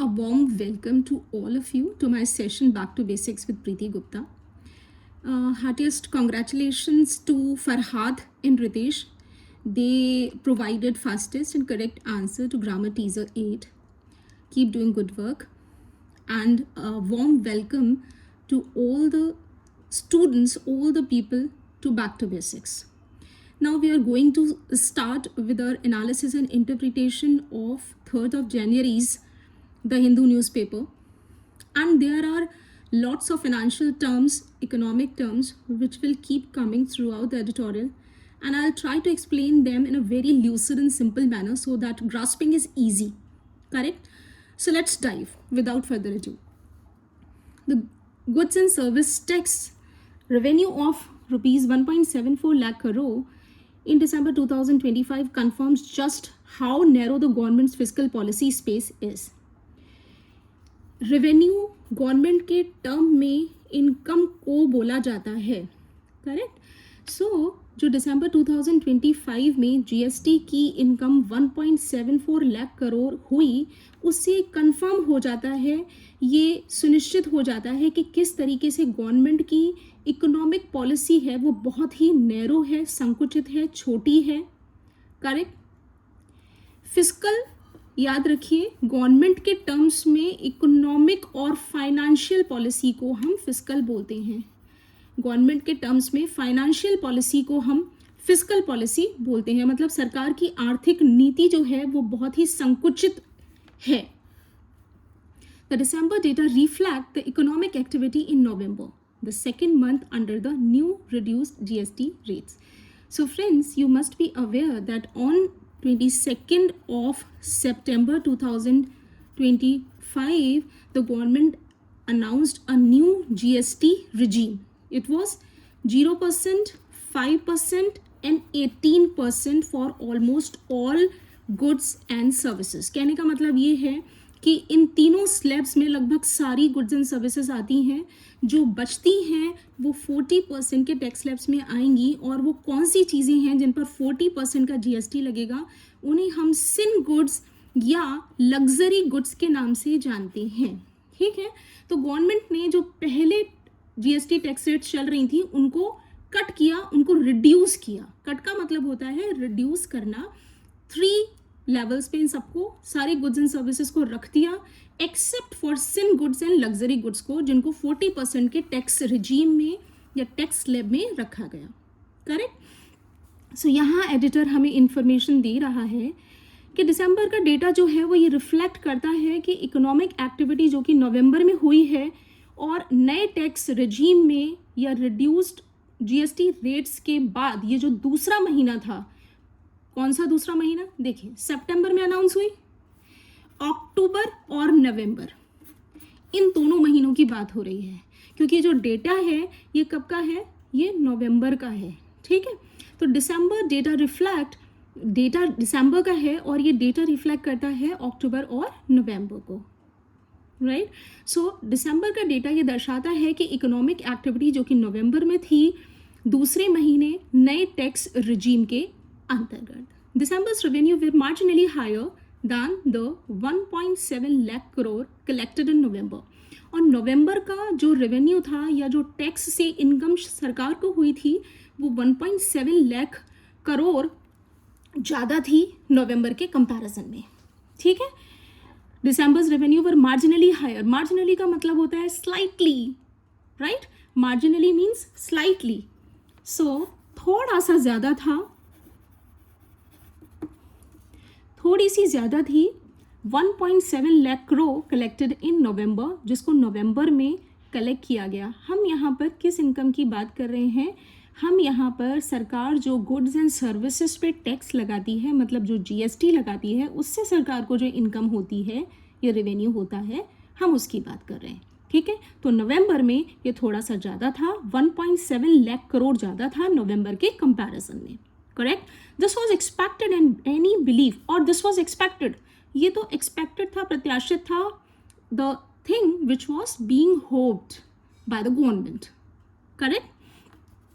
A warm welcome to all of you to my session Back to Basics with Preeti Gupta. Heartiest congratulations to Farhad and Ritesh. They provided fastest and correct answer to Grammar Teaser 8. Keep doing good work. And a warm welcome to all the students, all the people to Back to Basics. Now we are going to start with our analysis and interpretation of 3rd of January's The Hindu newspaper. And there are lots of financial terms, economic terms, which will keep coming throughout the editorial. And I'll try to explain them in a very lucid and simple manner so that grasping is easy. Correct? So let's dive without further ado. The goods and service tax revenue of rupees 1.74 lakh crore in December 2025 confirms just how narrow the government's fiscal policy space is. Revenue government के term में income को बोला जाता है, correct. सो जो दिसंबर 2025 में GST की income 1.74 lakh crore हुई, उससे कंफर्म हो जाता है, ये सुनिश्चित हो जाता है कि किस तरीके से गवर्नमेंट की इकोनॉमिक पॉलिसी है वो बहुत ही नैरो है, संकुचित है, छोटी है, करेक्ट. फिस्कल याद रखिए, गवर्नमेंट के टर्म्स में इकोनॉमिक और फाइनेंशियल पॉलिसी को हम फिस्कल बोलते हैं. गवर्नमेंट के टर्म्स में फाइनेंशियल पॉलिसी को हम फिस्कल पॉलिसी बोलते हैं. मतलब सरकार की आर्थिक नीति जो है वो बहुत ही संकुचित है. The December data reflect the economic activity in November, the second month under the new reduced GST rates. So friends, you must be aware that on 22nd of September 2025, the government announced a new GST regime. It was 0%, 5% and 18% for almost all goods and services. कहने का मतलब ये है कि इन तीनों slabs में लगभग सारी गुड्स एंड सर्विसेज आती हैं. जो बचती हैं वो 40% के टैक्स स्लैब्स में आएंगी. और वो कौन सी चीज़ें हैं जिन पर 40% का जीएसटी लगेगा, उन्हें हम सिन गुड्स या लग्जरी गुड्स के नाम से जानते हैं. ठीक है. तो गवर्नमेंट ने जो पहले जीएसटी टैक्स रेट्स चल रही थी उनको कट किया, उनको रिड्यूस किया. कट का मतलब होता है रिड्यूस करना. 3 लेवल्स पे इन सबको, सारी गुड्स एंड सर्विसेज को रख दिया, except for sin goods and luxury goods को, जिनको 40% के टैक्स रिजीम में या टैक्स स्लैब में रखा गया. करेक्ट. सो यहाँ एडिटर हमें इंफॉर्मेशन दे रहा है कि दिसंबर का डेटा जो है वो ये रिफ्लेक्ट करता है कि इकोनॉमिक एक्टिविटी जो कि नवंबर में हुई है और नए टैक्स रिजीम में या रिड्यूस्ड जीएसटी रेट्स के बाद ये जो दूसरा महीना था, कौन सा दूसरा महीना, देखिए सितंबर में अनाउंस हुई, अक्टूबर और नवंबर, इन दोनों महीनों की बात हो रही है. क्योंकि जो डेटा है ये कब का है, ये नवंबर का है. ठीक है. तो दिसंबर डेटा दिसंबर का है और ये डेटा रिफ्लेक्ट करता है अक्टूबर और नवंबर को. राइट. सो दिसंबर का डेटा ये दर्शाता है कि इकोनॉमिक एक्टिविटी जो कि नवंबर में थी, दूसरे महीने नए टैक्स रिजीम के अंतर्गत. December's revenue were marginally higher than the 1.7 lakh crore collected in November. और नवंबर का जो रेवेन्यू था या जो टैक्स से इनकम सरकार को हुई थी वो 1.7 लाख करोड़ ज़्यादा थी नवंबर के कंपैरिजन में. ठीक है. December's revenue were marginally higher. Marginally का मतलब होता है slightly, right. Marginally means slightly. So थोड़ा सा ज़्यादा था, थोड़ी सी ज़्यादा थी. 1.7 lakh crore collected in November, जिसको नवंबर में कलेक्ट किया गया. हम यहाँ पर किस इनकम की बात कर रहे हैं, हम यहाँ पर सरकार जो गुड्स एंड सर्विसेज पे टैक्स लगाती है, मतलब जो जीएसटी लगाती है, उससे सरकार को जो इनकम होती है या रेवेन्यू होता है, हम उसकी बात कर रहे हैं. ठीक है. तो नवंबर में ये थोड़ा सा ज़्यादा था, 1.7 लाख करोड़ ज़्यादा था नवंबर के कंपैरिजन में. Correct. This was expected and any believe, और दिस वॉज एक्सपेक्टेड, ये तो एक्सपेक्टेड था, प्रत्याशित था. The thing which was being hoped by the government. Correct.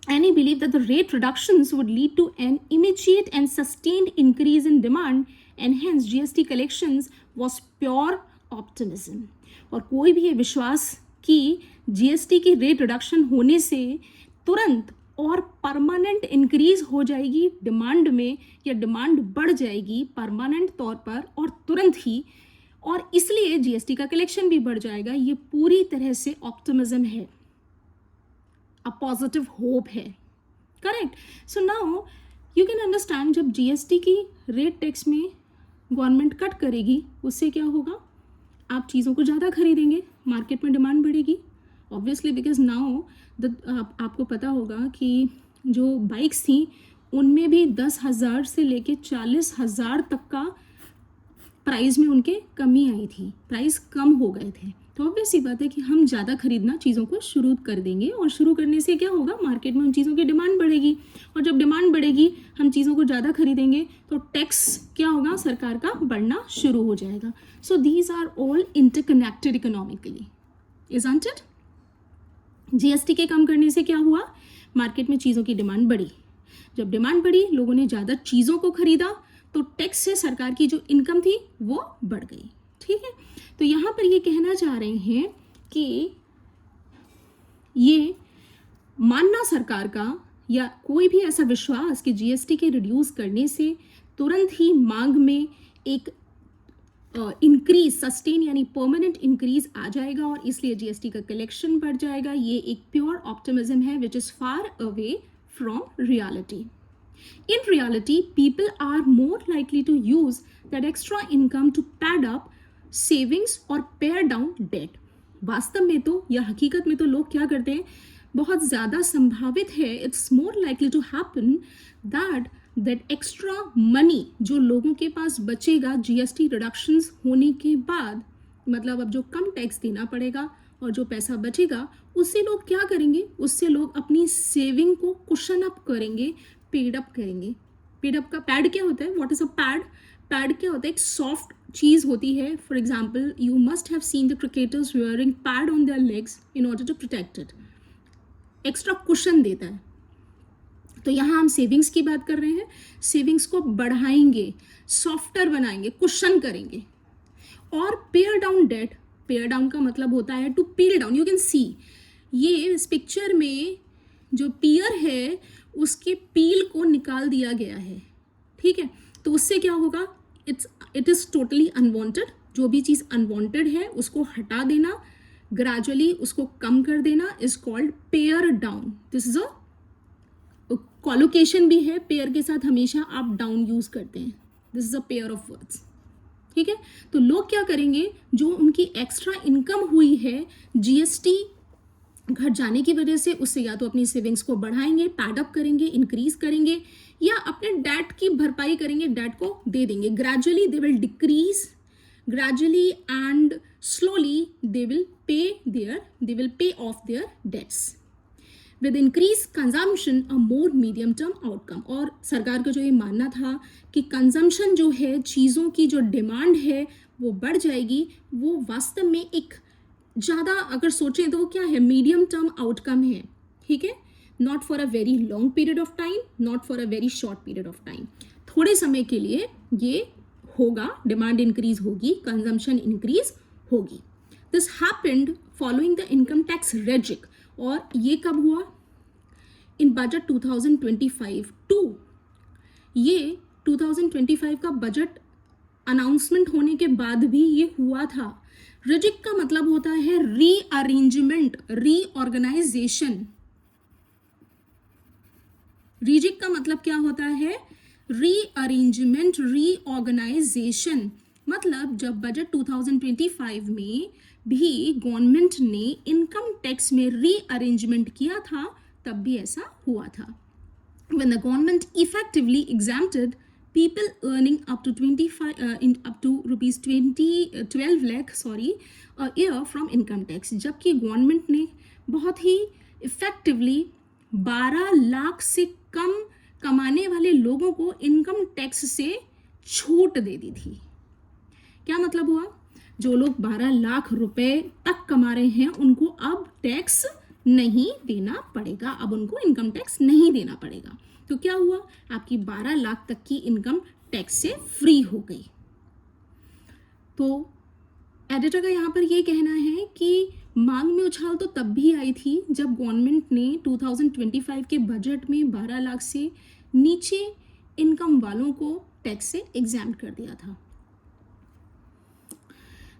Any belief that the rate reductions would lead to an immediate and sustained increase in demand and hence GST collections was pure optimism. और कोई भी ये विश्वास कि GST की rate reduction होने से तुरंत और परमानेंट इंक्रीज हो जाएगी डिमांड में, या डिमांड बढ़ जाएगी परमानेंट तौर पर और तुरंत ही, और इसलिए जीएसटी का कलेक्शन भी बढ़ जाएगा, ये पूरी तरह से ऑप्टिमिज्म है, अ पॉजिटिव होप है। Correct. So now you can understand, जब जीएसटी की रेट टैक्स में गवर्नमेंट कट करेगी उससे क्या होगा, आप चीज़ों को ज़्यादा खरीदेंगे, मार्केट में डिमांड बढ़ेगी ऑब्वियसली, बिकॉज नाउ आपको पता होगा कि जो बाइक्स थी उनमें भी 10,000 से लेके 40,000 तक का प्राइस में उनके कमी आई थी, प्राइस कम हो गए थे। तो ऑब्वियस सी बात है कि हम ज़्यादा खरीदना चीज़ों को शुरू कर देंगे, और शुरू करने से क्या होगा, मार्केट में उन चीज़ों की डिमांड बढ़ेगी, और जब डिमांड बढ़ेगी हम चीज़ों को ज़्यादा खरीदेंगे तो टैक्स क्या होगा, सरकार का बढ़ना शुरू हो जाएगा। So these are all interconnected economically, isn't it? GST के कम करने से क्या हुआ, मार्केट में चीज़ों की डिमांड बढ़ी, जब डिमांड बढ़ी लोगों ने ज़्यादा चीज़ों को खरीदा तो टैक्स से सरकार की जो इनकम थी वो बढ़ गई। ठीक है, तो यहाँ पर ये कहना चाह रहे हैं कि ये मानना सरकार का, या कोई भी ऐसा विश्वास कि जीएसटी के रिड्यूस करने से तुरंत ही मांग में एक इंक्रीज, सस्टेन यानी परमानेंट इंक्रीज आ जाएगा और इसलिए जीएसटी का कलेक्शन बढ़ जाएगा, ये एक प्योर ऑप्टिमिज्म है which is far away from reality. In reality, people are more likely to use that extra income to pad up savings or pare down debt. वास्तव में तो या हकीकत में तो लोग क्या करते हैं, बहुत ज़्यादा संभावित है, it's more likely to happen that extra money जो लोगों के पास बचेगा जीएसटी रिडक्शंस होने के बाद, मतलब अब जो कम टैक्स देना पड़ेगा और जो पैसा बचेगा उससे लोग क्या करेंगे, उससे लोग अपनी सेविंग को कुशन अप करेंगे, पेड अप करेंगे। पेड अप का पैड क्या होता है, what is a pad? Pad क्या होता है, एक सॉफ्ट चीज़ होती है। For example, you must have seen the cricketers wearing pad on their legs in order to protect it, extra cushion देता है। तो यहाँ हम सेविंग्स की बात कर रहे हैं, सेविंग्स को बढ़ाएंगे, सॉफ्टर बनाएंगे, कुशन करेंगे। और pare down debt, pare down का मतलब होता है to peel down. You can see ये इस पिक्चर में जो पियर है उसके पील को निकाल दिया गया है। ठीक है, तो उससे क्या होगा, इट इज़ टोटली अनवांटेड। जो भी चीज़ अनवांटेड है उसको हटा देना, ग्रेजुअली उसको कम कर देना is called pair down. This is a collocation भी है, पेयर के साथ हमेशा आप डाउन यूज करते हैं, this is a pair of words. ठीक है, तो लोग क्या करेंगे, जो उनकी एक्स्ट्रा इनकम हुई है जीएसटी घट जाने की वजह से, उससे या तो अपनी सेविंग्स को बढ़ाएंगे, पैडअप करेंगे, इंक्रीज करेंगे, या अपने डेट की भरपाई करेंगे, डेट को दे देंगे। Gradually they will decrease, gradually and slowly they will pay off their debts with increase consumption a more medium term outcome. और सरकार का जो ये मानना था कि कंजम्पशन जो है, चीज़ों की जो डिमांड है वो बढ़ जाएगी, वो वास्तव में एक ज़्यादा अगर सोचें तो वो क्या है, मीडियम टर्म आउटकम है। ठीक है, not for a very long period of time, not for a very short period of time, थोड़े समय के लिए ये होगा, डिमांड इंक्रीज होगी, कंजम्पशन इंक्रीज होगी। This happened following the income tax regime, और ये कब हुआ, इन बजट 2025 टू, ये 2025 का बजट अनाउंसमेंट होने के बाद भी ये हुआ था। रिजिक का मतलब होता है रीअरेंजमेंट, रीऑर्गेनाइजेशन। रिजिक का मतलब क्या होता है, रीअरेंजमेंट, रीऑर्गेनाइजेशन। मतलब जब बजट 2025 में भी गवर्नमेंट ने इनकम टैक्स में रीअरेंजमेंट किया था, तब भी ऐसा हुआ था। When the government effectively exempted people earning up to 12 lakh a year from income tax, जबकि गवर्नमेंट ने बहुत ही इफेक्टिवली 12 लाख से कम कमाने वाले लोगों को इनकम टैक्स से छूट दे दी थी। क्या मतलब हुआ, जो लोग 12 लाख रुपए तक कमा रहे हैं उनको अब टैक्स नहीं देना पड़ेगा, अब उनको इनकम टैक्स नहीं देना पड़ेगा। तो क्या हुआ, आपकी 12 लाख तक की इनकम टैक्स से फ्री हो गई। तो एडिटर का यहाँ पर ये कहना है कि मांग में उछाल तो तब भी आई थी जब गवर्नमेंट ने 2025 के बजट में 12 लाख से नीचे इनकम वालों को टैक्स से एग्जाम्प्ट कर दिया था.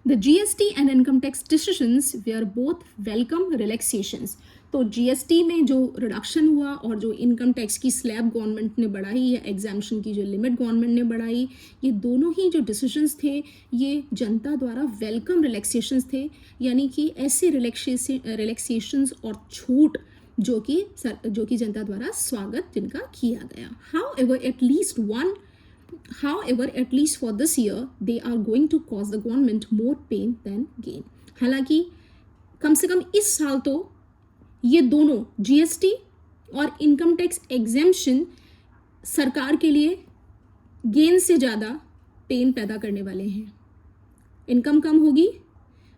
The GST and income tax decisions were both welcome relaxations. तो GST में जो रिडक्शन हुआ और जो इनकम टैक्स की स्लैब गवर्नमेंट ने बढ़ाई या एग्जाम्पशन की जो लिमिट गवर्नमेंट ने बढ़ाई, ये दोनों ही जो डिसीजंस थे ये जनता द्वारा वेलकम रिलैक्सेशंस थे, यानी कि ऐसे रिलैक्सेशंस और छूट जो कि जनता द्वारा स्वागत जिनका किया गया. However, at least for this year, they are going to cause the government more pain than gain. हालांकि कम से कम इस साल तो ये दोनों GST और इनकम टैक्स एग्जेम्पशन सरकार के लिए गेन से ज़्यादा पेन पैदा करने वाले हैं. इनकम कम होगी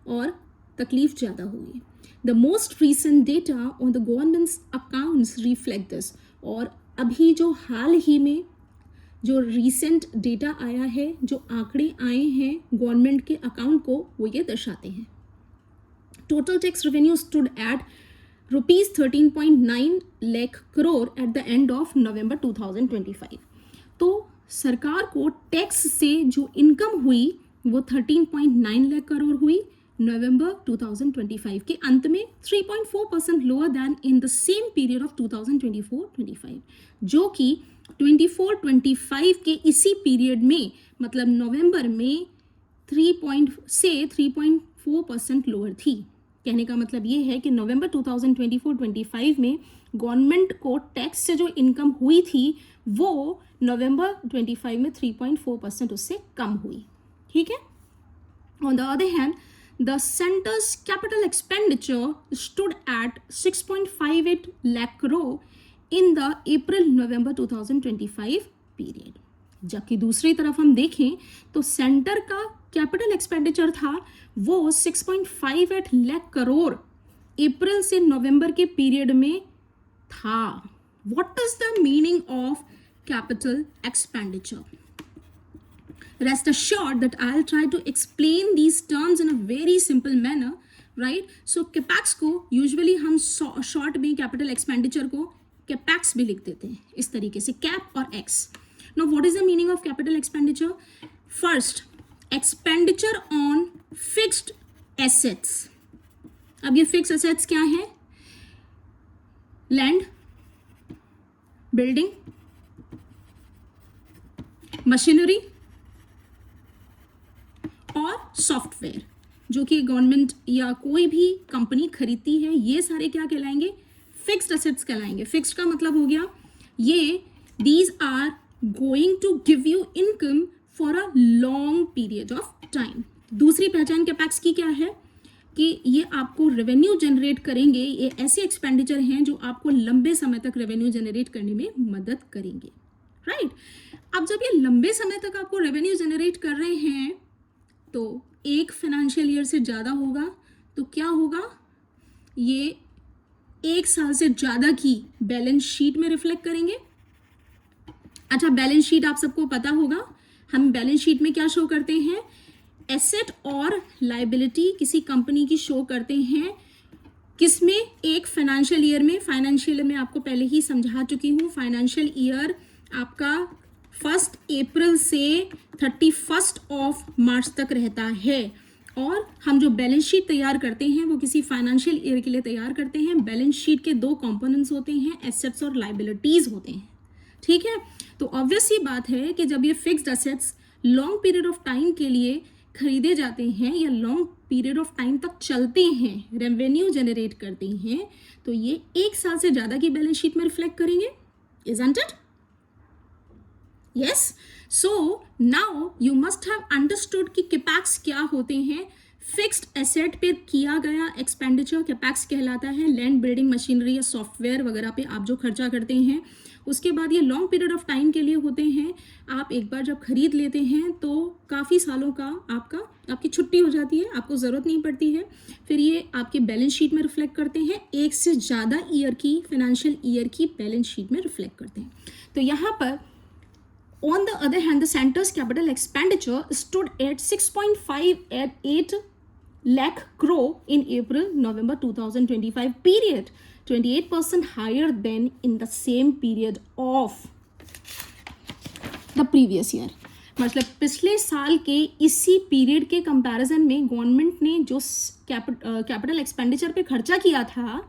और तकलीफ ज़्यादा होगी. The most recent data on the government's accounts reflect this. और अभी जो हाल ही में जो रीसेंट डेटा आया है, जो आंकड़े आए हैं गवर्नमेंट के अकाउंट को, वो ये दर्शाते हैं. Total tax revenue stood at ₹13.9 lakh crore at the end of November 2025. तो सरकार को टैक्स से जो इनकम हुई वो 13.9 लाख करोड़ हुई नवंबर 2025 के अंत में, 3.4% lower than in the same period of 2024-25, जो कि 24-25 के इसी पीरियड में, मतलब नवंबर में 3.4% लोअर थी. कहने का मतलब ये है कि नवंबर 2024-25 में गवर्नमेंट को टैक्स से जो इनकम हुई थी वो नवंबर 25 में 3.4% उससे कम हुई. ठीक है. On the other hand, the center's capital expenditure stood at 6.58 lakh crore in the April-November 2025 period. जबकि दूसरी तरफ हम देखें तो सेंटर का कैपिटल एक्सपेंडिचर था वो 6.58 लाख करोड़ अप्रैल से नवंबर के पीरियड में था. What is the meaning of capital expenditure? Rest assured that I'll try to explain these terms in a very simple manner, right? So capex को usually हम short में capital expenditure को capex भी लिख देते हैं इस तरीके से, cap और x. Now what is the meaning of capital expenditure? First, expenditure on fixed assets. अब ये fixed assets क्या है? Land, building, machinery और सॉफ्टवेयर जो कि गवर्नमेंट या कोई भी कंपनी खरीदती है, ये सारे क्या कहलाएंगे? फिक्स्ड एसेट्स कहलाएंगे. फिक्स्ड का मतलब हो गया ये these are going to give you income for a long period of time. दूसरी पहचान कैपेक्स की क्या है कि ये आपको रेवेन्यू जनरेट करेंगे. ये ऐसे एक्सपेंडिचर हैं जो आपको लंबे समय तक रेवेन्यू जनरेट करने में मदद करेंगे. राइट. अब जब ये लंबे समय तक आपको रेवेन्यू जनरेट कर रहे हैं तो एक फाइनेंशियल ईयर से ज़्यादा होगा तो क्या होगा? ये एक साल से ज़्यादा की बैलेंस शीट में रिफ्लेक्ट करेंगे. अच्छा, बैलेंस शीट आप सबको पता होगा, हम बैलेंस शीट में क्या शो करते हैं? एसेट और लायबिलिटी किसी कंपनी की शो करते हैं. किसमें? एक फाइनेंशियल ईयर में. फाइनेंशियल में आपको पहले ही समझा चुकी हूँ. फाइनेंशियल ईयर आपका 1 अप्रैल से 31 मार्च तक रहता है. और हम जो बैलेंस शीट तैयार करते हैं वो किसी फाइनेंशियल ईयर के लिए तैयार करते हैं. बैलेंस शीट के 2 कंपोनेंट्स होते हैं, एसेट्स और लायबिलिटीज़ होते हैं. ठीक है. तो ऑब्वियस ही बात है कि जब ये fixed assets long period of time के लिए खरीदे जाते हैं या लॉन्ग पीरियड ऑफ टाइम तक चलते हैं, रेवेन्यू जनरेट करते हैं, तो ये एक साल से ज़्यादा की बैलेंस शीट में रिफ्लेक्ट करेंगे. Isn't it? Yes, so now you must have understood कि कैपेक्स क्या होते हैं. फिक्स्ड एसेट पे किया गया एक्सपेंडिचर कैपेक्स कहलाता है. लैंड, बिल्डिंग, मशीनरी या सॉफ्टवेयर वगैरह पे आप जो खर्चा करते हैं, उसके बाद ये लॉन्ग पीरियड ऑफ टाइम के लिए होते हैं. आप एक बार जब खरीद लेते हैं तो काफ़ी सालों का आपकी छुट्टी हो जाती है, आपको ज़रूरत नहीं पड़ती है. फिर ये आपके बैलेंस शीट में रिफ्लेक्ट करते हैं. एक से ज़्यादा ईयर की फाइनेंशियल ईयर की बैलेंस शीट में रिफ्लेक्ट करते हैं. तो यहाँ पर on the other hand, the center's capital expenditure stood at 6.58 lakh crore in April-November 2025 period, 28% higher than in the same period of the previous year. मतलब पिछले साल के इसी पीरियड के कंपैरिजन में गवर्नमेंट ने जो कैपिटल एक्सपेंडिचर पे खर्चा किया था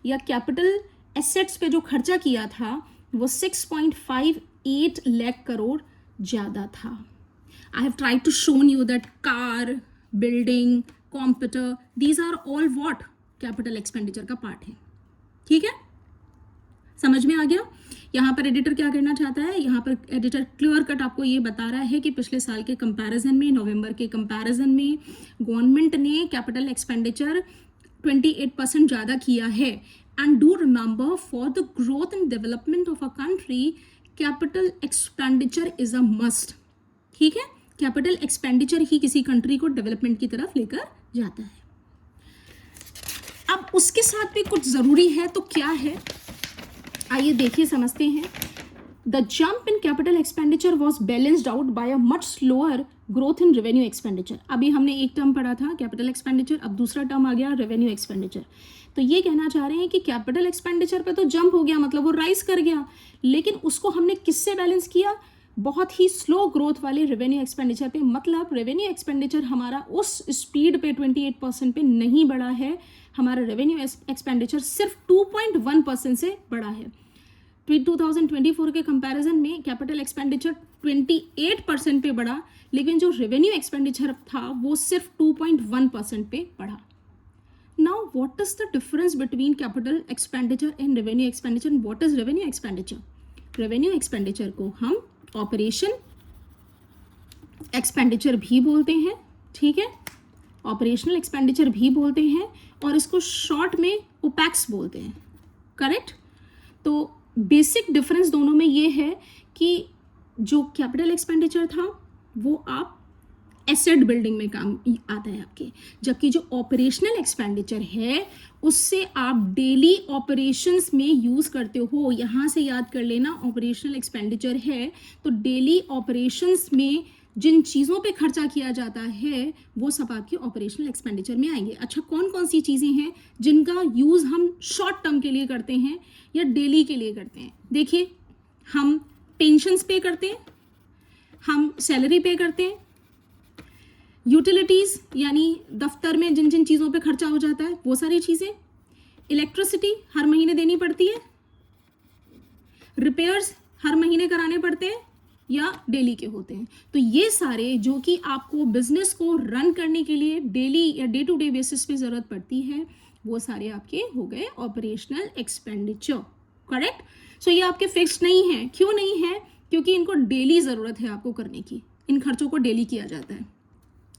या कैपिटल एसेट्स पे जो खर्चा किया था वो 6.58 लाख करोड़ ज़्यादा था. I have tried to shown you that car, building, computer, these are all what capital expenditure का पार्ट है. ठीक है, समझ में आ गया. यहाँ पर एडिटर क्या करना चाहता है, यहाँ पर एडिटर क्लियर कट आपको ये बता रहा है कि पिछले साल के कंपैरिजन में, नवंबर के कंपैरिजन में गवर्नमेंट ने कैपिटल एक्सपेंडिचर 28% ज़्यादा किया है. And do remember, for the growth and development of a country capital expenditure is a must. ठीक है, कैपिटल एक्सपेंडिचर ही किसी कंट्री को डेवलपमेंट की तरफ लेकर जाता है. अब उसके साथ भी कुछ ज़रूरी है, तो क्या है आइए देखिए, समझते हैं. The jump in capital expenditure was balanced out by a much slower growth in revenue expenditure. अभी हमने एक टर्म पढ़ा था कैपिटल एक्सपेंडिचर, अब दूसरा टर्म आ गया रेवेन्यू एक्सपेंडिचर. तो ये कहना चाह रहे हैं कि कैपिटल एक्सपेंडिचर पे तो जंप हो गया, मतलब वो राइज कर गया, लेकिन उसको हमने किससे बैलेंस किया, बहुत ही स्लो ग्रोथ वाले रेवेन्यू एक्सपेंडिचर पे. मतलब रेवेन्यू एक्सपेंडिचर हमारा उस स्पीड पे 28% पे नहीं बढ़ा है, हमारा रेवेन्यू एक्सपेंडिचर सिर्फ 2.1% से बढ़ा है. 2024 के कंपैरिजन में कैपिटल एक्सपेंडिचर 28% पे बढ़ा, लेकिन जो रेवेन्यू एक्सपेंडिचर था वो सिर्फ 2.1% पे बढ़ा. Now what is the difference between capital expenditure and revenue expenditure. What is revenue expenditure? Revenue expenditure को हम ऑपरेशन एक्सपेंडिचर भी बोलते हैं. ठीक है, ऑपरेशनल एक्सपेंडिचर भी बोलते हैं, और इसको शॉर्ट में ओपैक्स बोलते हैं. करेक्ट. तो बेसिक डिफरेंस दोनों में ये है कि जो कैपिटल एक्सपेंडिचर था वो आप एसेट बिल्डिंग में काम आता है आपके, जबकि जो ऑपरेशनल एक्सपेंडिचर है उससे आप डेली ऑपरेशंस में यूज़ करते हो. यहाँ से याद कर लेना, ऑपरेशनल एक्सपेंडिचर है तो डेली ऑपरेशंस में जिन चीज़ों पे खर्चा किया जाता है वो सब आपके ऑपरेशनल एक्सपेंडिचर में आएंगे. अच्छा, कौन कौन सी चीज़ें हैं जिनका यूज़ हम शॉर्ट टर्म के लिए करते हैं या डेली के लिए करते हैं? देखिए, हम पेंशन्स पे करते हैं, हम सैलरी पे करते हैं, यूटिलिटीज़ यानी दफ्तर में जिन जिन चीज़ों पे खर्चा हो जाता है वो सारी चीज़ें, इलेक्ट्रिसिटी हर महीने देनी पड़ती है, रिपेयर्स हर महीने कराने पड़ते हैं या डेली के होते हैं. तो ये सारे जो कि आपको बिजनेस को रन करने के लिए डेली या डे टू डे बेसिस पे ज़रूरत पड़ती है, वो सारे आपके हो गए ऑपरेशनल एक्सपेंडिचर. करेक्ट. सो ये आपके फिक्स्ड नहीं है. क्यों नहीं है? क्योंकि इनको डेली ज़रूरत है आपको करने की. इन खर्चों को डेली किया जाता है,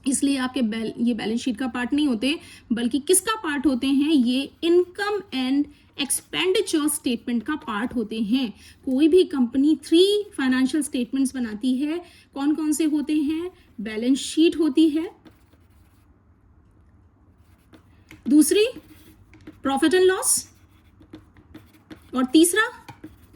इसलिए आपके ये बैलेंस शीट का पार्ट नहीं होते, बल्कि किसका पार्ट होते हैं? ये इनकम एंड एक्सपेंडिचर स्टेटमेंट का पार्ट होते हैं. कोई भी कंपनी 3 फाइनेंशियल स्टेटमेंट्स बनाती है. कौन कौन से होते हैं? बैलेंस शीट होती है, दूसरी प्रॉफिट एंड लॉस, और तीसरा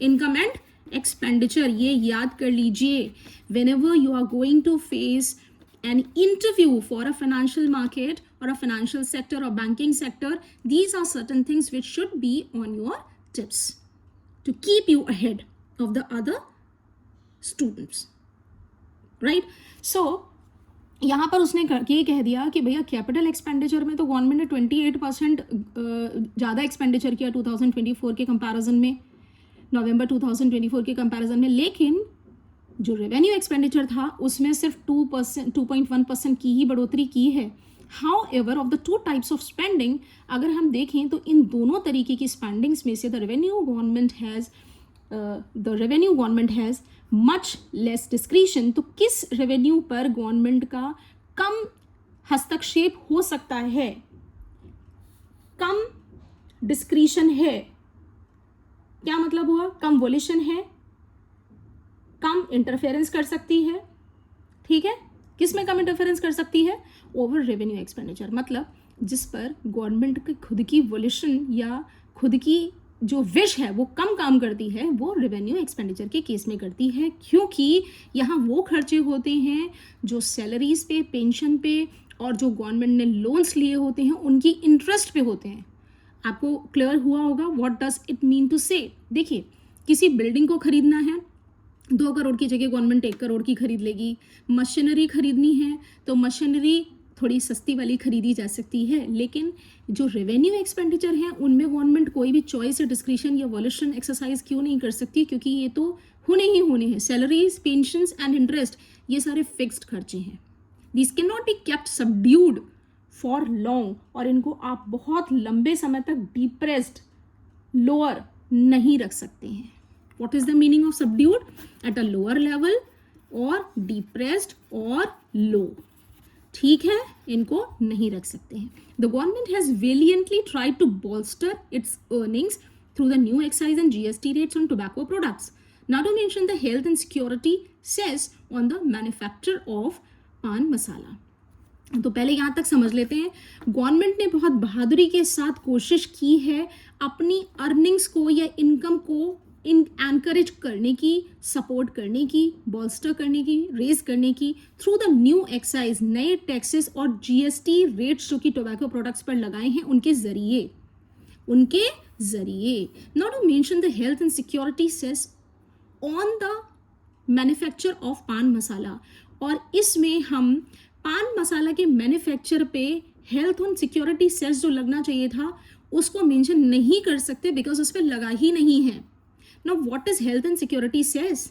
इनकम एंड एक्सपेंडिचर. ये याद कर लीजिए. Whenever you are going to face an interview for a financial market or a financial sector or banking sector, these are certain things which should be on your tips to keep you ahead of the other students, right? So यहाँ पर उसने ये कह दिया कि भैया capital expenditure में तो गवर्नमेंट ने 28% ज़्यादा एक्सपेंडिचर किया 2024 के कंपैरिजन में, नवंबर 2024 के कंपैरिजन में, लेकिन जो रेवेन्यू एक्सपेंडिचर था उसमें सिर्फ 2.1% की ही बढ़ोतरी की है. However, of the 2 types of spending अगर हम देखें तो इन दोनों तरीके की स्पेंडिंग्स में से the revenue government has much less discretion. तो किस रेवेन्यू पर गवर्नमेंट का कम हस्तक्षेप हो सकता है, कम डिस्क्रिशन है? क्या मतलब हुआ? कम वोल्यूशन है, कम इंटरफेरेंस कर सकती है. ठीक है, किस में कम इंटरफेरेंस कर सकती है? Over revenue expenditure. मतलब जिस पर गवर्नमेंट की खुद की वोल्यूशन या खुद की जो विश है वो कम काम करती है, वो रेवेन्यू एक्सपेंडिचर के केस में करती है, क्योंकि यहाँ वो खर्चे होते हैं जो सैलरीज पे, पेंशन पे और जो गवर्नमेंट ने लोन्स लिए होते हैं उनकी इंटरेस्ट पे होते हैं। आपको क्लियर हुआ होगा what does it mean to say. देखिए, किसी बिल्डिंग को खरीदना है 2 करोड़ की जगह गवर्नमेंट 1 करोड़ की खरीद लेगी। मशीनरी खरीदनी है तो मशीनरी थोड़ी सस्ती वाली खरीदी जा सकती है, लेकिन जो रेवेन्यू एक्सपेंडिचर है उनमें गवर्नमेंट कोई भी चॉइस या डिस्क्रिशन या वॉल्यूशन एक्सरसाइज क्यों नहीं कर सकती, क्योंकि ये तो होने ही होने हैं। सैलरीज, पेंशंस एंड इंटरेस्ट ये सारे फिक्स्ड खर्चे हैं। This can not be kept subdued for long, और इनको आप बहुत लंबे समय तक डिप्रेस्ड, लोअर नहीं रख सकते हैं। What is the meaning of subdued? At a lower level or depressed or low. ठीक है, इनको नहीं रख सकते हैं। The government has valiantly tried to bolster its earnings through the new excise and GST rates on tobacco products. Not to mention the health and security cess on the manufacture of pan masala. तो पहले यहाँ तक समझ लेते हैं, government ने बहुत बहादुरी के साथ कोशिश की है अपनी अर्निंग्स को या इनकम को एनकरेज करने की, सपोर्ट करने की, बॉल्स्टर करने की, रेज करने की थ्रू द न्यू एक्साइज, नए टैक्सेस और जीएसटी रेट्स जो कि टोबैको प्रोडक्ट्स पर लगाए हैं उनके जरिए not to mention the health and security cess on the manufacture of pan masala. और इसमें हम पान मसाला के मैन्युफैक्चर पे हेल्थ एंड सिक्योरिटी सेस जो लगना चाहिए था उसको मेंशन नहीं कर सकते, बिकॉज उस पर लगा ही नहीं है। Now, what is health and security says?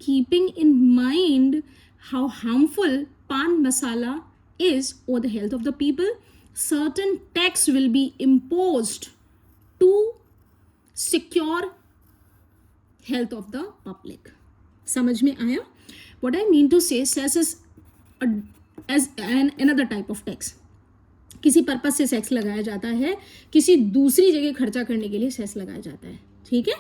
Keeping in mind how harmful pan masala is over the health of the people, certain tax will be imposed to secure health of the public. समझ में आया? What I mean to say, cess is another type of tax. किसी purpose से sex लगाया जाता है, किसी दूसरी जगह खर्चा करने के लिए सेस लगाया जाता है। ठीक है,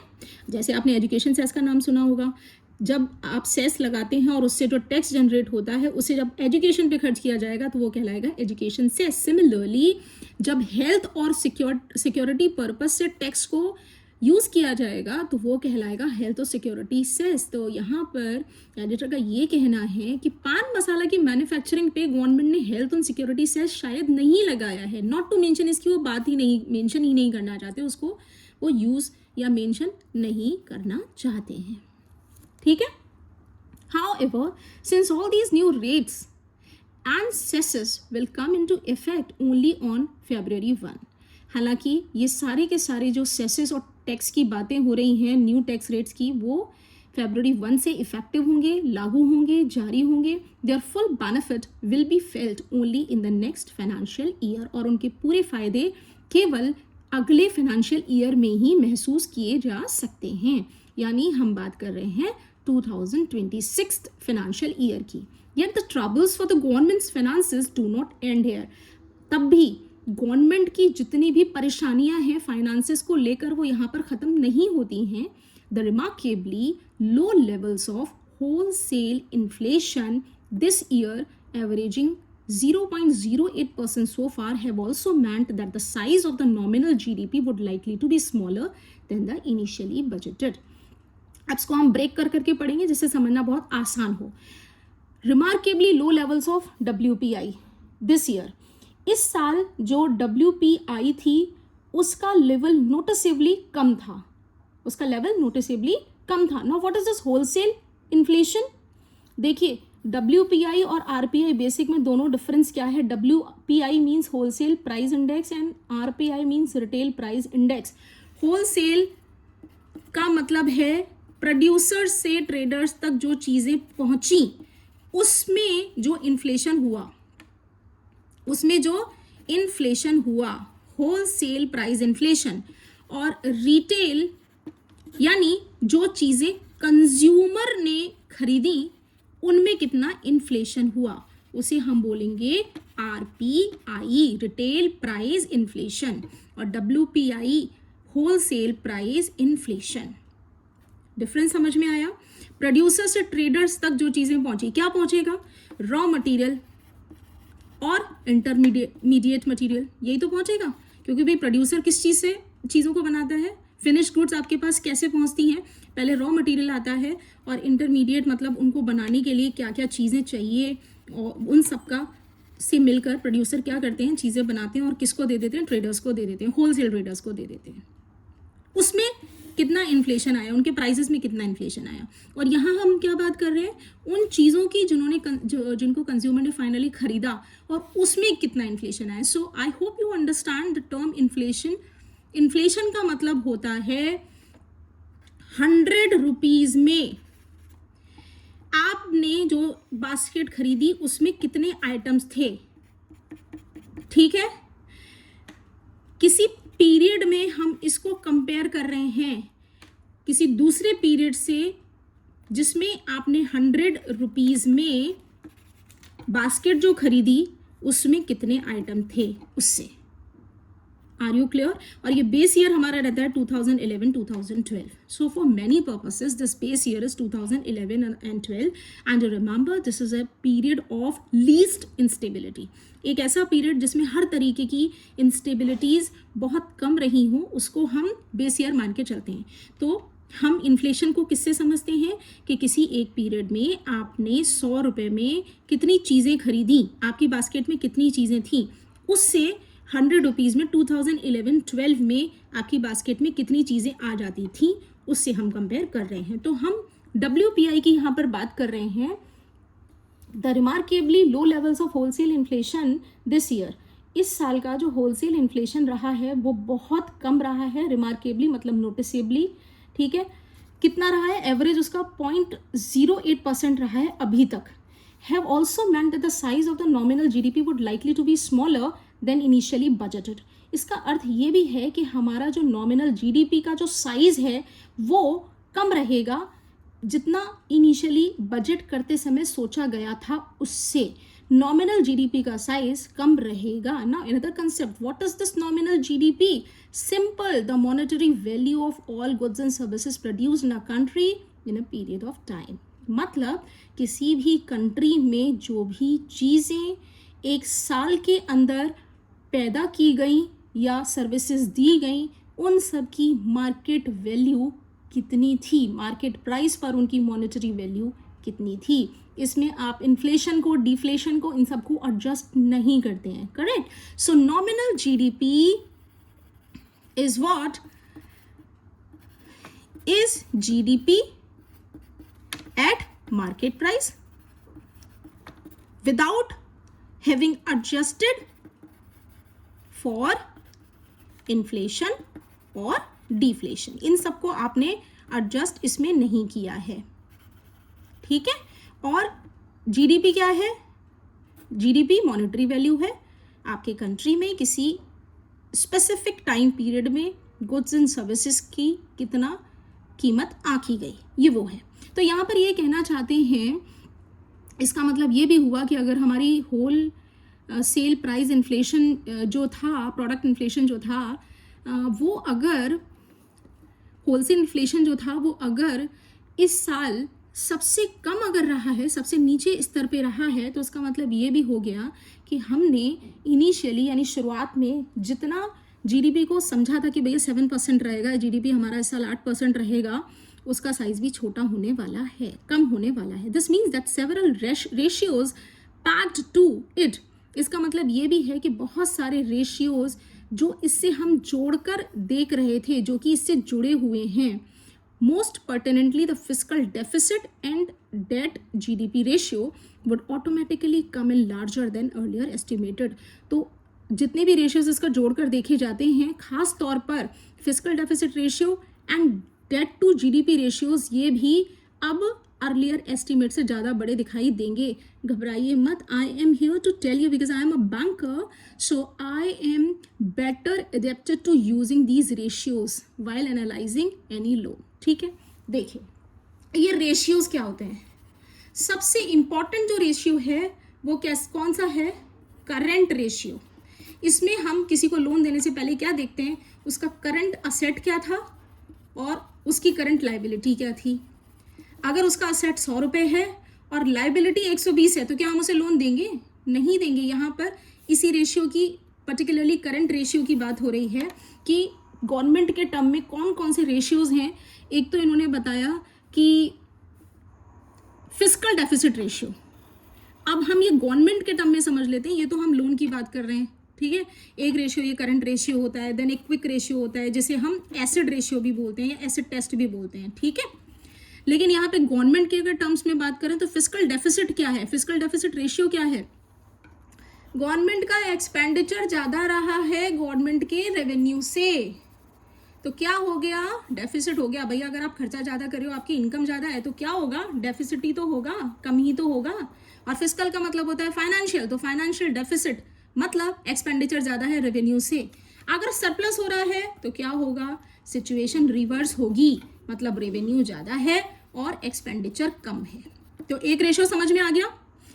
जैसे आपने एजुकेशन सेस का नाम सुना होगा। जब आप सेस लगाते हैं और उससे जो टैक्स जनरेट होता है उसे जब एजुकेशन पे खर्च किया जाएगा तो वो कहलाएगा एजुकेशन सेस। सिमिलरली जब हेल्थ और सिक्योरिटी पर्पस से टैक्स को यूज़ किया जाएगा तो वो कहलाएगा हेल्थ और सिक्योरिटी सेस। तो यहाँ पर एडिटर का ये कहना है कि पान मसाला की मैन्युफैक्चरिंग पे गवर्नमेंट ने हेल्थ और सिक्योरिटी सेस शायद नहीं लगाया है। नॉट टू मेंशन, इसकी वो बात ही नहीं, मेंशन ही नहीं करना चाहते, उसको वो यूज़ या मेंशन नहीं करना चाहते हैं। ठीक है। However, since all these new rates and cesses will come into effect only on February 1, हालांकि ये सारे के सारे जो सेसेस और टैक्स की बातें हो रही हैं, न्यू टैक्स रेट्स की, वो February 1 से इफेक्टिव होंगे, लागू होंगे, जारी होंगे। There full benefit will be felt only in the next financial year, और उनके पूरे फायदे केवल अगले फाइनेंशियल ईयर में ही महसूस किए जा सकते हैं। यानी हम बात कर रहे हैं 2026 फाइनेंशियल ईयर की। Yet the troubles for the government's finances do not end here. तब भी गवर्नमेंट की जितनी भी परेशानियां हैं फाइनेंसेस को लेकर वो यहाँ पर ख़त्म नहीं होती हैं। The remarkably low levels of wholesale inflation this year, averaging 0.08% so far, have also meant that the size of the nominal GDP would likely to be smaller than the initially budgeted. अब इसको हम break कर करके पढ़ेंगे जिससे समझना बहुत आसान हो। Remarkably low levels of WPI this year, इस साल जो WPI थी उसका लेवल नोटिसेबली कम था, now what is this wholesale inflation? देखिए WPI और RPI बेसिक में दोनों डिफरेंस क्या है? WPI means wholesale price index and RPI means retail price index. Wholesale का मतलब है प्रोड्यूसर से ट्रेडर्स तक जो चीज़ें पहुंची उसमें जो इन्फ्लेशन हुआ, होलसेल प्राइस इन्फ्लेशन। और रिटेल यानी जो चीज़ें कंज्यूमर ने खरीदी उनमें कितना इन्फ्लेशन हुआ, उसे हम बोलेंगे RPI, रिटेल प्राइस इन्फ्लेशन, और WPI, wholesale price inflation. Difference समझ में आया? प्रोड्यूसर से ट्रेडर्स तक जो चीज़ें पहुंची, क्या पहुंचेगा? रॉ मटेरियल और इंटरमीडिएट मटेरियल, यही तो पहुंचेगा, क्योंकि भाई प्रोड्यूसर किस चीज़ से चीज़ों को बनाता है? फिनिश्ड गुड्स आपके पास कैसे पहुंचती हैं? पहले रॉ मटेरियल आता है और इंटरमीडिएट मतलब उनको बनाने के लिए क्या क्या चीज़ें चाहिए और उन सब का से मिलकर प्रोड्यूसर क्या करते हैं, चीज़ें बनाते हैं और किसको दे देते हैं, ट्रेडर्स को दे देते हैं, होलसेल ट्रेडर्स को दे देते हैं। उसमें कितना इन्फ्लेशन आया, उनके प्राइसेस में कितना इन्फ्लेशन आया। और यहाँ हम क्या बात कर रहे हैं, उन चीज़ों की जिनको कंज्यूमर ने फाइनली खरीदा और उसमें कितना इन्फ्लेशन आया। So I hope you understand the term inflation. Inflation का मतलब होता है 100 रुपीज़ में आपने जो बास्केट खरीदी उसमें कितने आइटम्स थे, ठीक है। किसी पीरियड में हम इसको कंपेयर कर रहे हैं किसी दूसरे पीरियड से जिसमें आपने 100 रुपीज़ में बास्केट जो खरीदी उसमें कितने आइटम थे उससे। Are you clear. और ये बेस ईयर हमारा रहता है 2011-2012। So for many purposes this base year is 2011 and 12 and remember this is a period of least instability. एक ऐसा पीरियड जिसमें हर तरीके की इंस्टेबिलिटीज़ बहुत कम रही हों उसको हम बेस ईयर मान के चलते हैं। तो हम इन्फ्लेशन को किससे समझते हैं कि किसी एक पीरियड में आपने 100 रुपये में कितनी चीज़ें खरीदी, आपकी बास्केट में कितनी चीज़ें थी, उससे 100 रुपीज़ में 2011-12 में आपकी बास्केट में कितनी चीज़ें आ जाती थी, उससे हम कंपेयर कर रहे हैं। तो हम WPI की यहाँ पर बात कर रहे हैं, the remarkably low levels of wholesale inflation this year. इस साल का जो होलसेल इन्फ्लेशन रहा है वो बहुत कम रहा है। रिमार्केबली मतलब नोटिसेबली, ठीक है। कितना रहा है, एवरेज उसका 0.08% रहा है अभी तक। Have also meant that the size of the nominal GDP would likely to be smaller than initially budgeted। इसका अर्थ ये भी है कि हमारा जो नॉमिनल GDP का जो साइज है वो कम रहेगा जितना इनिशियली बजट करते समय सोचा गया था उससे। नॉमिनल GDP का साइज कम रहेगा ना। Another concept, what is this nominal GDP? Simple, the monetary value of all goods and services produced in a country in a period of time. मतलब किसी भी कंट्री में जो भी चीज़ें एक साल के अंदर पैदा की गई या सर्विसेज दी गई उन सब की मार्केट वैल्यू कितनी थी, मार्केट प्राइस पर उनकी मॉनेटरी वैल्यू कितनी थी। इसमें आप इन्फ्लेशन को, डिफ्लेशन को, इन सबको एडजस्ट नहीं करते हैं, correct. So nominal GDP is what? Is GDP at market price without having adjusted for inflation और deflation। इन सबको आपने adjust इसमें नहीं किया है, ठीक है। और GDP क्या है? GDP मॉनेटरी वैल्यू है आपके कंट्री में किसी स्पेसिफिक टाइम पीरियड में गुड्स एंड सर्विसेज की कितना कीमत आंकी गई, ये वो है। तो यहाँ पर ये कहना चाहते हैं, इसका मतलब ये भी हुआ कि अगर हमारी होल सेल प्राइस इन्फ्लेशन जो था, प्रोडक्ट इन्फ्लेशन जो था, वो अगर होलसेल इन्फ्लेशन जो था वो अगर इस साल सबसे कम अगर रहा है, सबसे नीचे स्तर पे रहा है, तो उसका मतलब ये भी हो गया कि हमने इनिशियली यानी शुरुआत में जितना GDP को समझा था कि भैया 7% रहेगा GDP हमारा इस साल 8% रहेगा, उसका साइज भी छोटा होने वाला है, कम होने वाला है। This means that several ratios packed to it. इसका मतलब ये भी है कि बहुत सारे रेशियोज जो इससे हम जोड़कर देख रहे थे, जो कि इससे जुड़े हुए हैं, most pertinently the fiscal deficit and debt GDP ratio would automatically come in larger than earlier estimated। तो जितने भी रेशियोज इसका जोड़कर देखे जाते हैं, खास तौर पर fiscal deficit ratio and debt to GDP ratios, ये भी अब अर्लियर एस्टिमेट से ज़्यादा बड़े दिखाई देंगे। घबराइए मत, I am here to tell you because I am a banker, so I am better adapted to using these ratios while analysing any loan, ठीक है। देखिए ये रेशियोज क्या होते हैं। सबसे इंपॉर्टेंट जो रेशियो है वो कौन सा है? Current ratio. इसमें हम किसी को लोन देने से पहले क्या देखते हैं, उसका करंट असेट क्या था और उसकी करंट लाइबिलिटी क्या थी। अगर उसका असेट 100 रुपये है और लाइबिलिटी 120 है तो क्या हम उसे लोन देंगे? नहीं देंगे। यहाँ पर इसी रेशियो की, पर्टिकुलरली करंट रेशियो की बात हो रही है कि गवर्नमेंट के टर्म में कौन कौन से रेशियोज हैं। एक तो इन्होंने बताया कि फिस्कल डेफिसिट रेशियो, अब हम ये गवर्नमेंट के टर्म में समझ लेते हैं, ये तो हम लोन की बात कर रहे हैं, ठीक है। एक रेशियो ये करंट रेशियो होता है, देन एक क्विक रेशियो होता है, जिसे हम एसिड रेशियो भी बोलते हैं या एसिड टेस्ट भी बोलते हैं, ठीक है। लेकिन यहाँ पे गवर्नमेंट के अगर टर्म्स में बात करें तो फिस्कल डेफिसिट क्या है, फिस्कल डेफिसिट रेशियो क्या है? गवर्नमेंट का एक्सपेंडिचर ज़्यादा रहा है गवर्नमेंट के रेवेन्यू से, तो क्या हो गया? डेफिसिट हो गया। भैया अगर आप खर्चा ज़्यादा कर रहे हो, आपकी इनकम ज़्यादा है, तो क्या होगा? डेफिसिट ही तो होगा, कम ही तो होगा। और फिस्कल का मतलब होता है फाइनेंशियल, तो फाइनेंशियल डेफिसिट मतलब एक्सपेंडिचर ज़्यादा है रेवेन्यू से। अगर सरप्लस हो रहा है तो क्या होगा? सिचुएशन रिवर्स होगी, मतलब रेवेन्यू ज़्यादा है और एक्सपेंडिचर कम है। तो एक रेशियो समझ में आ गया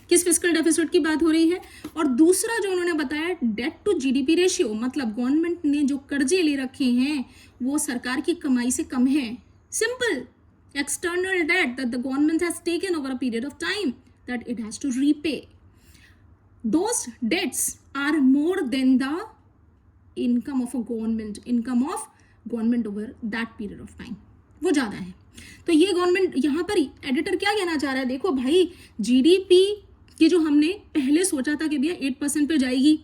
किस फिस्कल डेफिसिट की बात हो रही है। और दूसरा जो उन्होंने बताया, डेट टू जीडीपी रेशियो, मतलब गवर्नमेंट ने जो कर्जे ले रखे हैं वो सरकार की कमाई से कम है। Simple, external debt that the government has taken over a period of time that it has to repay, those debts are more than the income of government over that period of time, वो ज़्यादा है। तो ये government, यहाँ पर editor क्या कहना चाह रहा है? देखो भाई, जीडीपी की जो हमने पहले सोचा था कि भैया 8% पे जाएगी,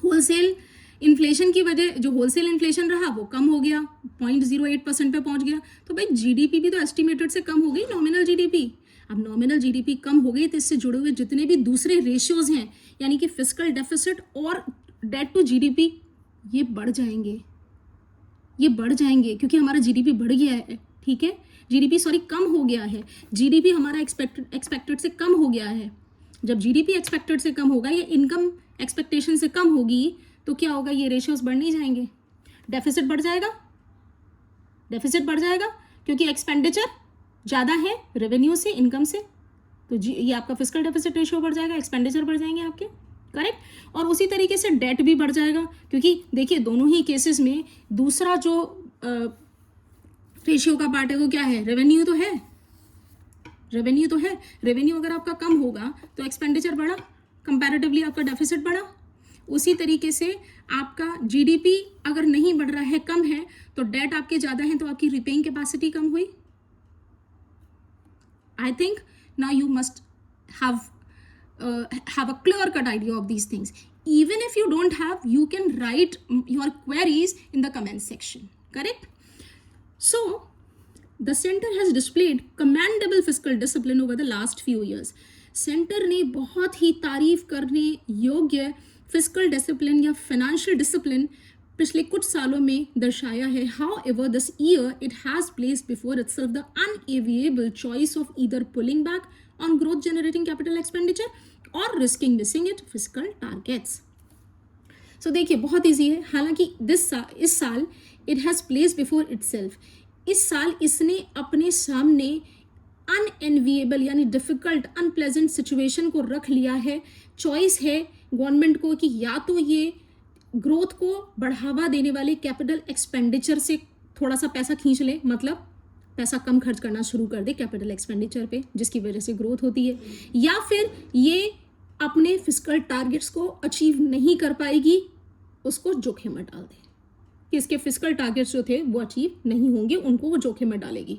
होलसेल इन्फ्लेशन की वजह, जो होलसेल इन्फ्लेशन रहा वो कम हो गया, 0.08% पे पहुंच गया। तो भाई जीडीपी भी तो एस्टिमेटेड से कम हो गई, नॉमिनल जीडीपी। अब नॉमिनल जीडीपी कम हो गई तो इससे जुड़े हुए जितने भी दूसरे रेशियोज हैं, यानी कि फिस्कल डेफिसिट और डेट टू जीडीपी, ये बढ़ जाएंगे, ये बढ़ जाएंगे, क्योंकि हमारा जीडीपी बढ़ गया है, ठीक है। जीडीपी कम हो गया है, जीडीपी हमारा एक्सपेक्टेड से कम हो गया है। जब जीडीपी एक्सपेक्टेड से कम होगा या इनकम एक्सपेक्टेशन से कम होगी तो क्या होगा? ये रेशियोज बढ़ नहीं जाएंगे, डेफिसिट बढ़ जाएगा, डेफिसिट बढ़ जाएगा, क्योंकि एक्सपेंडिचर ज़्यादा है रेवेन्यू से, इनकम से। तो ये आपका फिस्कल डेफिसिट रेशियो बढ़ जाएगा, एक्सपेंडिचर बढ़ जाएंगे आपके, करेक्ट। और उसी तरीके से डेट भी बढ़ जाएगा, क्योंकि देखिए दोनों ही केसेस में दूसरा जो रेशियो का पार्ट है वो क्या है? रेवेन्यू तो है, रेवेन्यू तो है। रेवेन्यू अगर आपका कम होगा तो एक्सपेंडिचर बढ़ा, कंपैरेटिवली आपका डेफिसिट बढ़ा। उसी तरीके से आपका जीडीपी अगर नहीं बढ़ रहा है, कम है, तो डेट आपके ज़्यादा हैं, तो आपकी रिपेइंग कैपेसिटी कम हुई। I think now you must have a clear cut idea of these things. Even if you don't have, you can write your queries in the comment section, correct? So the center has displayed commendable fiscal discipline over the last few years. Centre ने बहुत ही तारीफ करने योग्य fiscal discipline या financial discipline पिछले कुछ सालों में दर्शाया है। However, this year it has placed before itself the unenviable choice of either pulling back on growth generating capital expenditure or risking missing it fiscal targets. So देखिए बहुत easy है। हालांकि इस साल it has place before itself, इस साल इसने अपने सामने अनएनविएबल यानी डिफिकल्ट अनप्लेजेंट सिचुएशन को रख लिया है। चॉइस है गवर्नमेंट को कि या तो ये ग्रोथ को बढ़ावा देने वाले कैपिटल एक्सपेंडिचर से थोड़ा सा पैसा खींच ले, मतलब पैसा कम खर्च करना शुरू कर दे कैपिटल एक्सपेंडिचर पे, जिसकी वजह से ग्रोथ होती है, या फिर ये अपने फिस्कल टारगेट्स को अचीव नहीं कर पाएगी, उसको जोखिम में डाल दे कि इसके फिस्कल टारगेट्स जो थे वो अचीव नहीं होंगे, उनको वो जोखिम में डालेगी।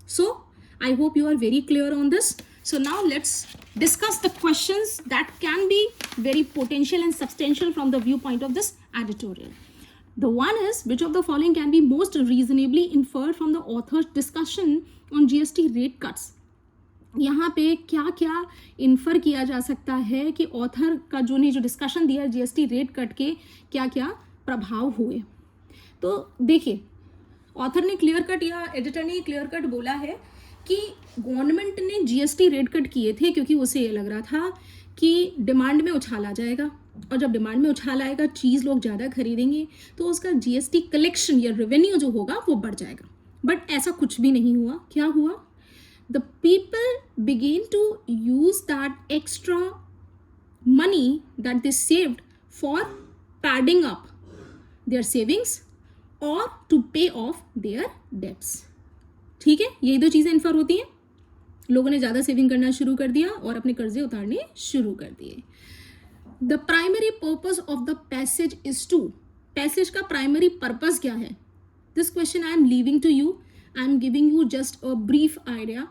So I hope you are very clear on this. So now let's discuss the questions that can be very potential and substantial from the viewpoint of this editorial. The one is, which of the following can be most reasonably inferred from the author's discussion on GST rate cuts? यहाँ पे क्या क्या infer किया जा सकता है कि author का जो डिस्कशन दिया है जीएसटी रेट कट के क्या क्या प्रभाव हुए। तो देखिए ऑथर ने क्लियर कट या एडिटर ने क्लियर कट बोला है कि गवर्नमेंट ने जीएसटी रेट कट किए थे क्योंकि उसे ये लग रहा था कि डिमांड में उछाल आ जाएगा, और जब डिमांड में उछाल आएगा, चीज़ लोग ज़्यादा खरीदेंगे, तो उसका जीएसटी कलेक्शन या रेवेन्यू जो होगा वो बढ़ जाएगा। बट ऐसा कुछ भी नहीं हुआ। क्या हुआ? The people began to use that extra money that they saved for padding up their savings और to pay off their debts. ठीक है, यही दो चीज़ें इन्फर होती हैं। लोगों ने ज़्यादा सेविंग करना शुरू कर दिया और अपने कर्जे उतारने शुरू कर दिए। The primary purpose of the passage is to, passage का प्राइमरी पर्पज क्या है? This question I am leaving to you, I am giving you just a brief idea.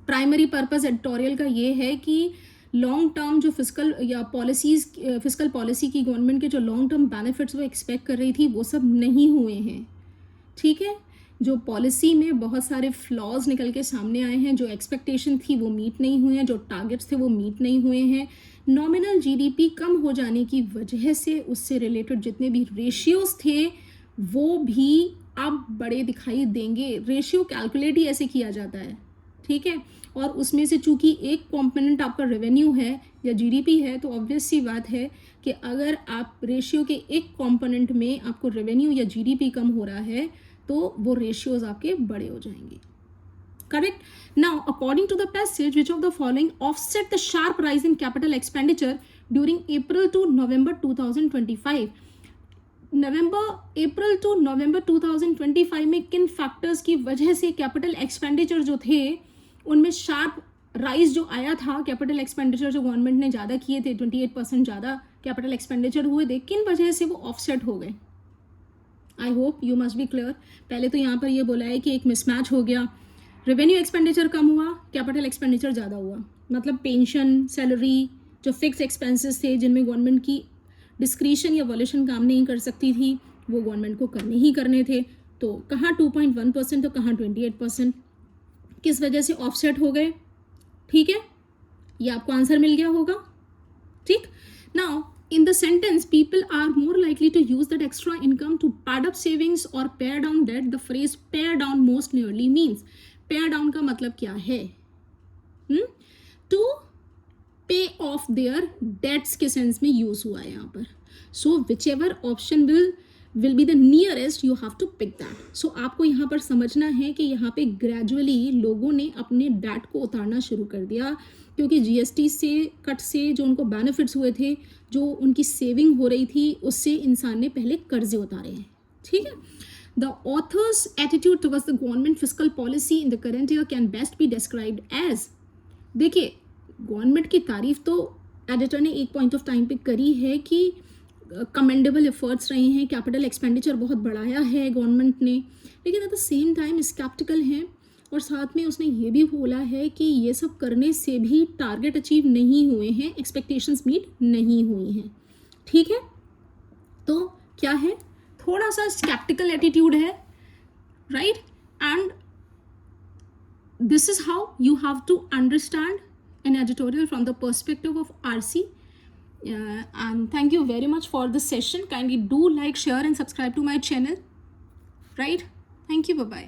Primary purpose editorial का ये है कि लॉन्ग टर्म जो physical policy की government के जो लॉन्ग टर्म बेनिफिट्स वो एक्सपेक्ट कर रही थी वो सब नहीं हुए हैं, ठीक है। जो पॉलिसी में बहुत सारे फ्लॉज निकल के सामने आए हैं, जो एक्सपेक्टेशन थी वो मीट नहीं हुए हैं, जो टारगेट्स थे वो मीट नहीं हुए हैं। नॉमिनल जीडीपी कम हो जाने की वजह से उससे रिलेटेड जितने भी रेशियोज थे वो भी अब बड़े दिखाई देंगे। रेशियो कैलकुलेट ही ऐसे किया जाता है, ठीक है। और उसमें से चूंकि एक कॉम्पोनेंट आपका रेवेन्यू है या जीडीपी है, तो ऑब्वियस सी बात है कि अगर आप रेशियो के एक कॉम्पोनेंट में आपको रेवेन्यू या जीडीपी कम हो रहा है तो वो रेशियोज आपके बड़े हो जाएंगे, correct. Now according to the passage which of the following offset the sharp rise in capital expenditure during April to November 2025। April to November 2025 में किन फैक्टर्स की वजह से कैपिटल एक्सपेंडिचर जो थे उनमें शार्प राइज जो आया था, कैपिटल एक्सपेंडिचर जो गवर्नमेंट ने ज़्यादा किए थे, 28% ज़्यादा कैपिटल एक्सपेंडिचर हुए थे, किन वजह से वो ऑफसेट हो गए। आई hope you must be clear. पहले तो यहाँ पर ये बोला है कि एक मिसमैच हो गया, रेवेन्यू एक्सपेंडिचर कम हुआ, कैपिटल एक्सपेंडिचर ज़्यादा हुआ, मतलब पेंशन, सैलरी, जो फिक्स एक्सपेंसेस थे जिनमें गवर्नमेंट की डिस्क्रिशन या वॉल्यूशन काम नहीं कर सकती थी वो गवर्नमेंट को करने ही करने थे। तो कहाँ 2.1% तो कहाँ 28%, किस वजह से ऑफसेट हो गए, ठीक है। ये आपको आंसर मिल गया होगा, ठीक। Now in the sentence people are more likely to use that extra income to pad up savings or pare down debt, the phrase pare down most nearly means, pare down का मतलब क्या है, to pay off their debts के sense में use हुआ है यहाँ पर। so whichever option will be the nearest you have to pick that। so आपको यहाँ पर समझना है कि यहाँ पे ग्रेजुअली लोगों ने अपने डेट को उतारना शुरू कर दिया, क्योंकि जीएसटी से कट से जो उनको बेनिफिट्स हुए थे, जो उनकी सेविंग हो रही थी, उससे इंसान ने पहले कर्जे उतारे हैं, ठीक है। The author's attitude towards the government fiscal policy in the current year can best be described as, देखिए गवर्नमेंट की तारीफ तो एडिटर ने एक पॉइंट ऑफ टाइम पे करी है कि कमेंडेबल एफर्ट्स रहे हैं, कैपिटल एक्सपेंडिचर बहुत बढ़ाया है गवर्नमेंट ने, लेकिन at the same time sceptical हैं। और साथ में उसने ये भी बोला है कि ये सब करने से भी टारगेट अचीव नहीं हुए हैं, एक्सपेक्टेशंस मीट नहीं हुई हैं, ठीक है। तो क्या है, थोड़ा सा स्केप्टिकल एटीट्यूड है, right. And this is how you have to understand an editorial from the perspective of RC. And thank you very much for this session. Kindly do like, share and subscribe to my channel, right. Thank you, bye bye.